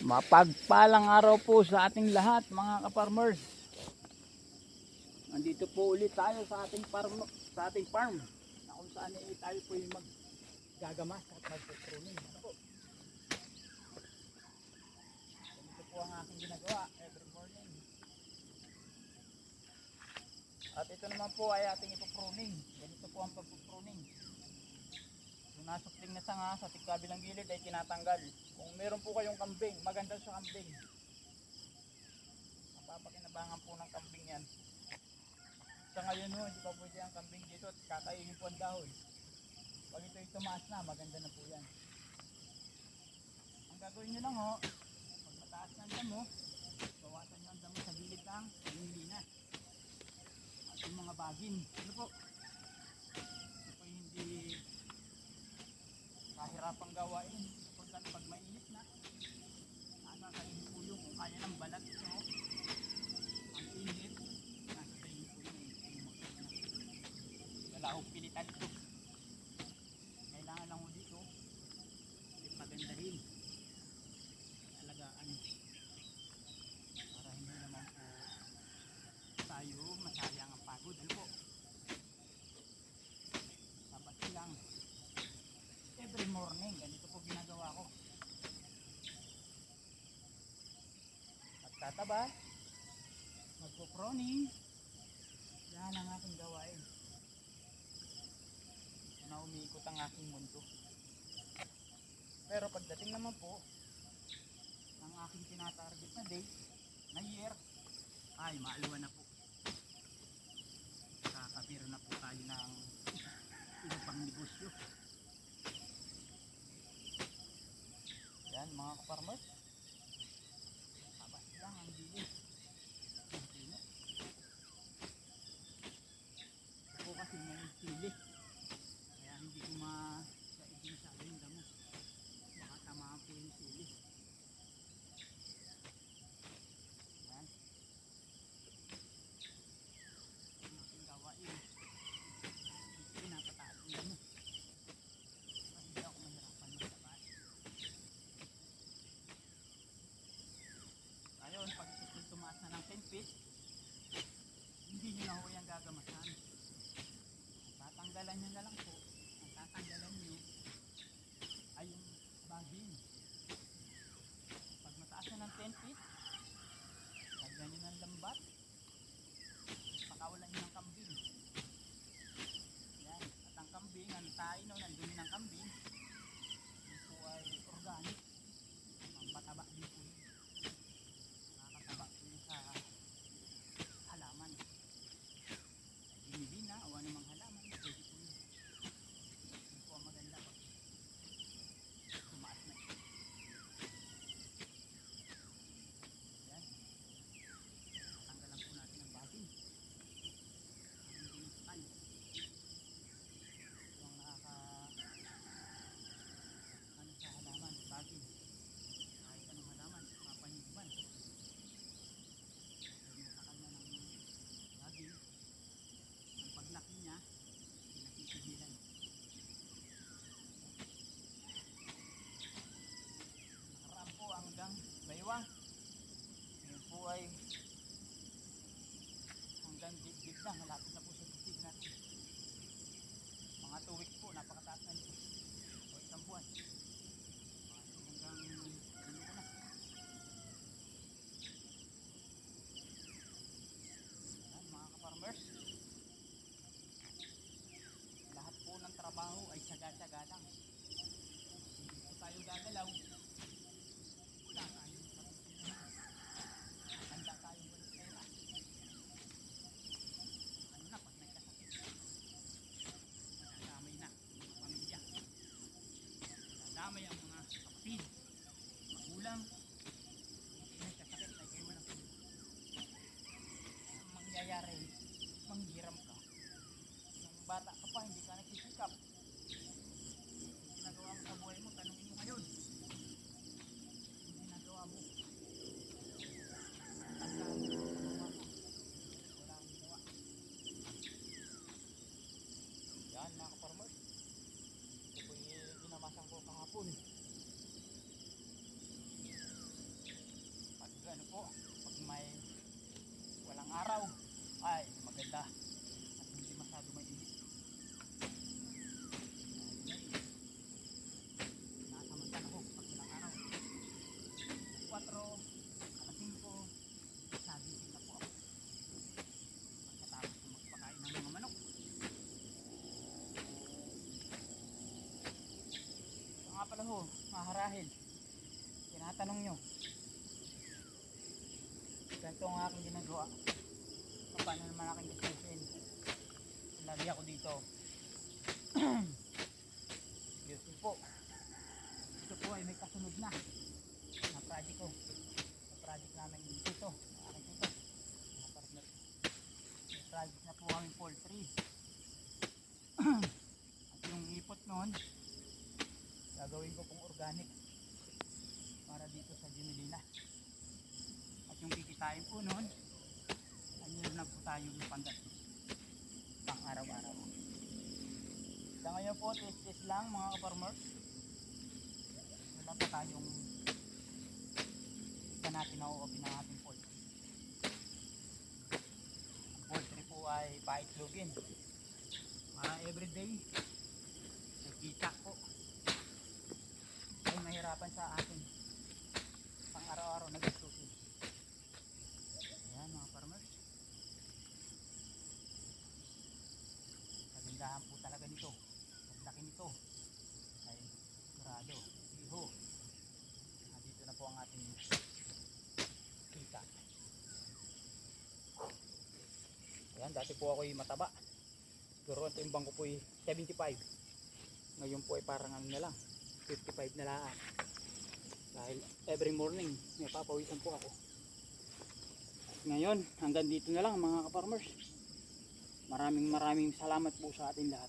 Mapagpalang araw po sa ating lahat mga ka-farmers. Nandito po ulit tayo sa ating farm na kung saan tayo po yung maggagamas at magpupruning. Ano po? Ganito po ang aking ginagawa every morning. At ito naman po ay ating ipupruning. Ganito po ang pagpupruning. Yung nasukling na sanga sa tigkabilang gilid ay tinatanggal. Kung meron po kayong kambing, maganda sa kambing. Mapapakinabangan po ng kambing yan. Sa ngayon ho, hindi pa pwede ang kambing dito at kakainin po ang dahon. Pag ito'y tumaas na, maganda na po yan. Ang gagawin nyo lang ho, pag mataas na ang damo, bawasan nyo ang damo sa gilid ng linas. At yung mga bagin, ano po? Ito po hindi kahirapang gawain. Importante pag mainit na, nakakainin po yung kung kaya ng balat nyo. Ang init, nasa sa inyo po yung wala akong pilitan ito. Kailangan lang mo dito pagandahin, alagaan para hindi naman po tayo masayang ang pagod. Ano po? Dapat lang every morning ganito po ginagawa ko. Magtataba, magpo-pruning, yan ang aking gawain. Yan na umiikot ang aking mundo. Pero pagdating naman po ng aking tinatarget na day, na year, ay maaliwan na po. Kakabiro na po tayo ng iba pang negosyo. Yan mga farmers, tabas lang ang gilid. Ito po kasi may sili, kaya hindi ko masaigin sa yung damo. Baka tamaan po yung sili. Yan ang aking gawain. Pinapataas yung damo para hindi ako mahirapan magtabas. Ayun, pag ito tumaas na ng 10 feet, hindi nyo na ho yung gagamasan. Tatanggalan nyo na lang po. Ang tatanggalan nyo ay yung bagin. Pag mataas na ng 10 feet, lagyan nyo ng lambat, pakawalan nyo ng kambing. Yan. At ang kambing, ang tayo no, nandun ng kambing, ito ay organic. Ang pataba din po yun. Nakakataba po yun sa halaman. Hindi na, awa namang halaman, pwede po yun. Yun po ang maganda pag tumaas na ito. Yan. Tanggalan po. Pag may walang araw, ay maganda. At hindi masyado mainit. Nasamantala ko pag walang araw. 4, alas 5, nagising na po ako. Pagkatapos ko magpakain ng mga manok. Ito nga pala ho, maharahil. Tinatanong nyo. Ganito ang aking ginagawa. Paano naman aking decision. Lagi ako dito. Beautiful po. Ito po ay may kasunod na project ko. Sa project namin dito. Aking dito. Mga partner. May project na po kami poultry. At yung ipot noon, gagawin ko pong organic para dito sa Jimilina. At yung kikitain po noon, ay meron na po tayo yung pandastos pang araw-araw. Sa ngayon po, test lang mga ka-farmers. Wala pa tayong isa natin na uobin ng ating poultry. Ang poultry po ay paitlogin para everyday may kita po. Ay mahirapan sa atin pang araw-araw na gastusin. Ayan mga farmers, kagandahan po talaga nito. Paglaki nito ay sigurado iho. Dito na po ang ating kita. Ayan, dati po ako ay mataba. Siguro ang timbang ko po ay 75. Ngayon po ay parang ano na lang, 55 na lang. Dahil every morning may papawisan po ako. Ngayon, hanggang dito na lang mga ka-farmers. Maraming salamat po sa ating lahat.